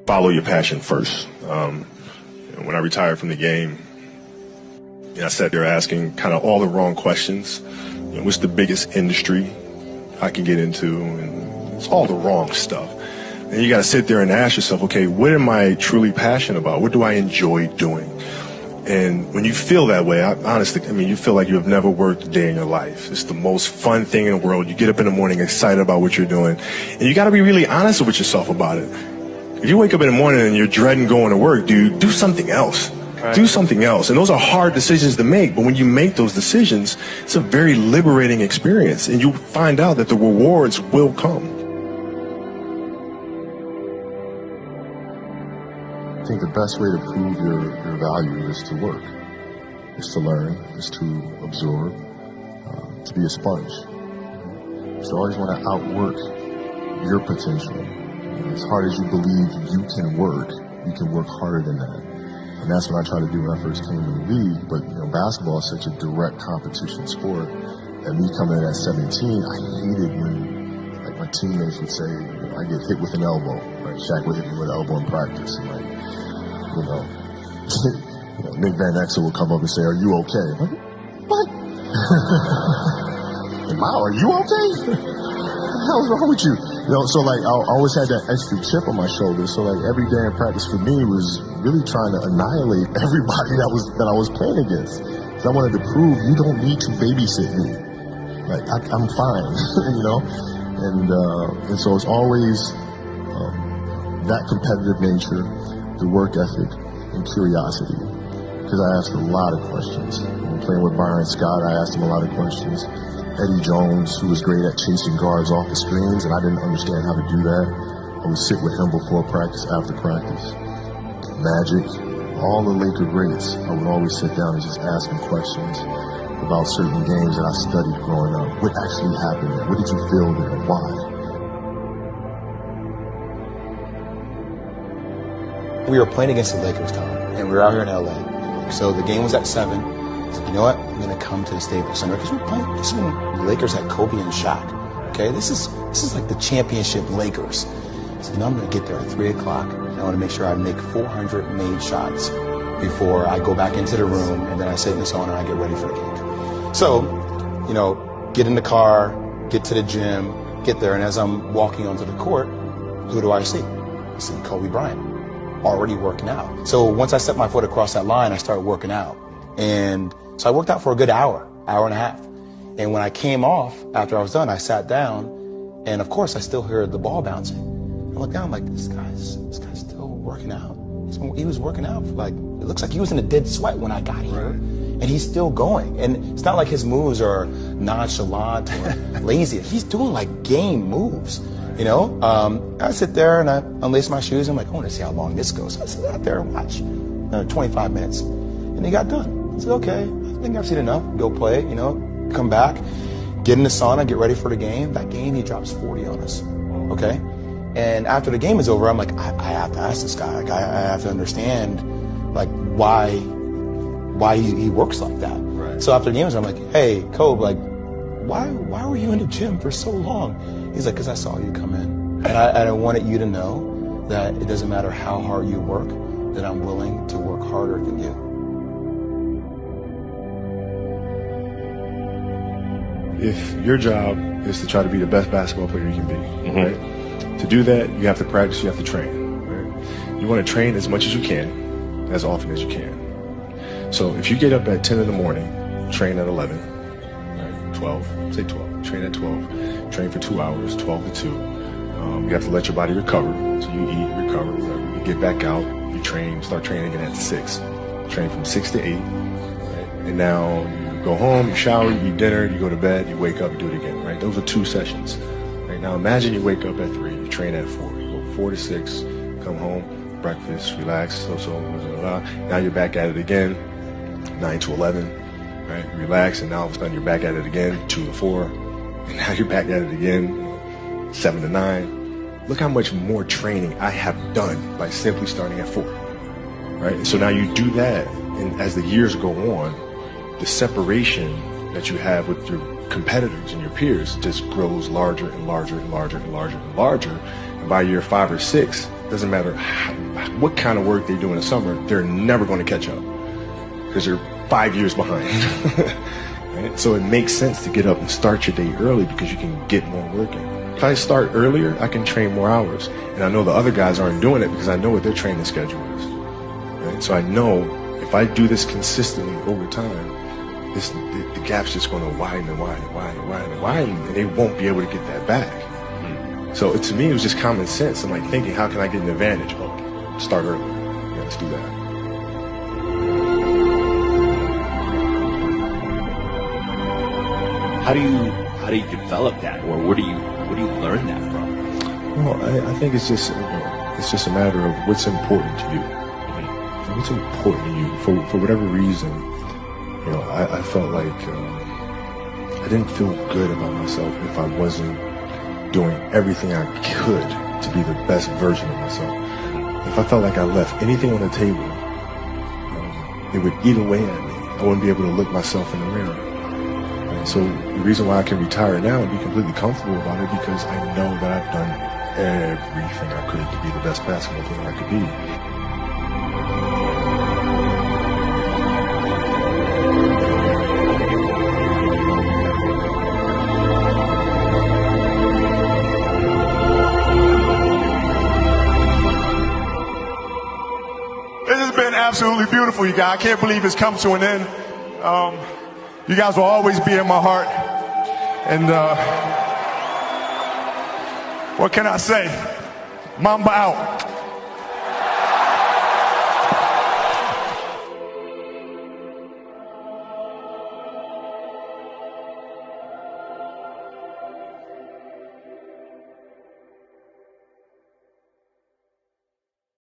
follow your passion first. When I retired from the game, I sat there asking kind of all the wrong questions. What's the biggest industry I can get into? And it's all the wrong stuff. And you got to sit there and ask yourself, okay, what am I truly passionate about? What do I enjoy doing? And when you feel that way, honestly, you feel like you have never worked a day in your life. It's the most fun thing in the world. You get up in the morning excited about what you're doing. And you got to be really honest with yourself about it. If you wake up in the morning and you're dreading going to work, dude, do something else. Right. Do something else. And those are hard decisions to make. But when you make those decisions, it's a very liberating experience. And you find out that the rewards will come. I think the best way to prove your value is to work, is to learn, is to absorb, to be a sponge. You always want to outwork your potential. As hard as you believe you can work harder than that. And that's what I tried to do when I first came to the league. But basketball is such a direct competition sport. And me coming in at 17, I hated when my teammates would say, I get hit with an elbow. Right? Shaq would hit me with an elbow in practice. And Nick Van Exel would come up and say, are you okay? I'm like, what? Are you okay? What the hell's wrong with you? So I always had that extra chip on my shoulder. So every day in practice for me was really trying to annihilate everybody that I was playing against. I wanted to prove you don't need to babysit me. I'm fine, And so it's always that competitive nature, the work ethic, and curiosity. Because I asked a lot of questions. Playing with Bryant Scott, I asked him a lot of questions. Eddie Jones, who was great at chasing guards off the screens, and I didn't understand how to do that. I would sit with him before practice, after practice. Magic, all the Laker greats, I would always sit down and just ask them questions about certain games that I studied growing up. What actually happened there? What did you feel there? Why? We were playing against the Lakers, Tom, and we were out here in LA. So the game was at 7. I said, you know what? I'm going to come to the Staples Center because we're playing. This is when the Lakers had Kobe and Shaq. Okay, this is like the championship Lakers. I said, I'm going to get there at 3 o'clock. I want to make sure I make 400 made shots before I go back into the room, and then I sit in the sauna and I get ready for the game. So, get in the car, get to the gym, get there, and as I'm walking onto the court, who do I see? I see Kobe Bryant, already working out. So once I set my foot across that line, I started working out. And so I worked out for a good hour and a half. And when I came off, after I was done, I sat down, and of course I still heard the ball bouncing. I looked down, I'm like, this guy's still working out. He was working out for it looks like he was in a dead sweat when I got here. And he's still going. And it's not like his moves are nonchalant or lazy. He's doing game moves, I sit there and I unlace my shoes. I'm like, I want to see how long this goes. So I sit out there and watch 25 minutes. And he got done. I said, okay, I think I've seen enough. Go play, come back, get in the sauna, get ready for the game. That game, he drops 40 on us, okay? And after the game is over, I'm like, I have to ask this guy. I have to understand, why he works like that. Right. So after the game is over, I'm like, hey, Kobe, why were you in the gym for so long? He's like, because I saw you come in. And I wanted you to know that it doesn't matter how hard you work, that I'm willing to work harder than you. If your job is to try to be the best basketball player you can be, right? To do that, you have to practice, you have to train, right? You want to train as much as you can, as often as you can. So if you get up at 10 in the morning, train at 11, right? 12, say 12, train at 12, train for 2 hours, 12 to 2. You have to let your body recover. So you eat, recover, whatever. You get back out, you train, start training again at 6. Train from 6 to 8, right? And now you go home, you shower, you eat dinner, you go to bed, you wake up, you do it again, right? Those are 2 sessions. Right? Now imagine you wake up at 3, you train at 4, you go 4 to 6, come home, breakfast, relax, blah, blah, blah. Now you're back at it again, 9 to 11, right? Relax, and now all of a sudden you're back at it again, 2 to 4, and now you're back at it again, 7 to 9. Look how much more training I have done by simply starting at 4, right? And so now you do that, and as the years go on, the separation that you have with your competitors and your peers just grows larger and larger and larger and larger and larger. And by year 5 or 6, doesn't matter what kind of work they do in the summer, they're never going to catch up because they're 5 years behind. Right? So it makes sense to get up and start your day early because you can get more work in. If I start earlier, I can train more hours. And I know the other guys aren't doing it because I know what their training schedule is. Right? So I know if I do this consistently over time, the gap's just going to widen and widen and widen and widen and widen, and they won't be able to get that back. So to me, it was just common sense. I'm like thinking, how can I get an advantage? Oh, start early. Yeah, let's do that. How do you develop that, or where do you learn that from? Well, I think it's just a matter of what's important to you. So what's important to you for whatever reason. You know, I felt like I didn't feel good about myself if I wasn't doing everything I could to be the best version of myself. If I felt like I left anything on the table, it would eat away at me. I wouldn't be able to look myself in the mirror. And so the reason why I can retire now and be completely comfortable about it because I know that I've done everything I could to be the best basketball player I could be. Absolutely beautiful, you guys. I can't believe it's come to an end. You guys will always be in my heart. And what can I say? Mamba out.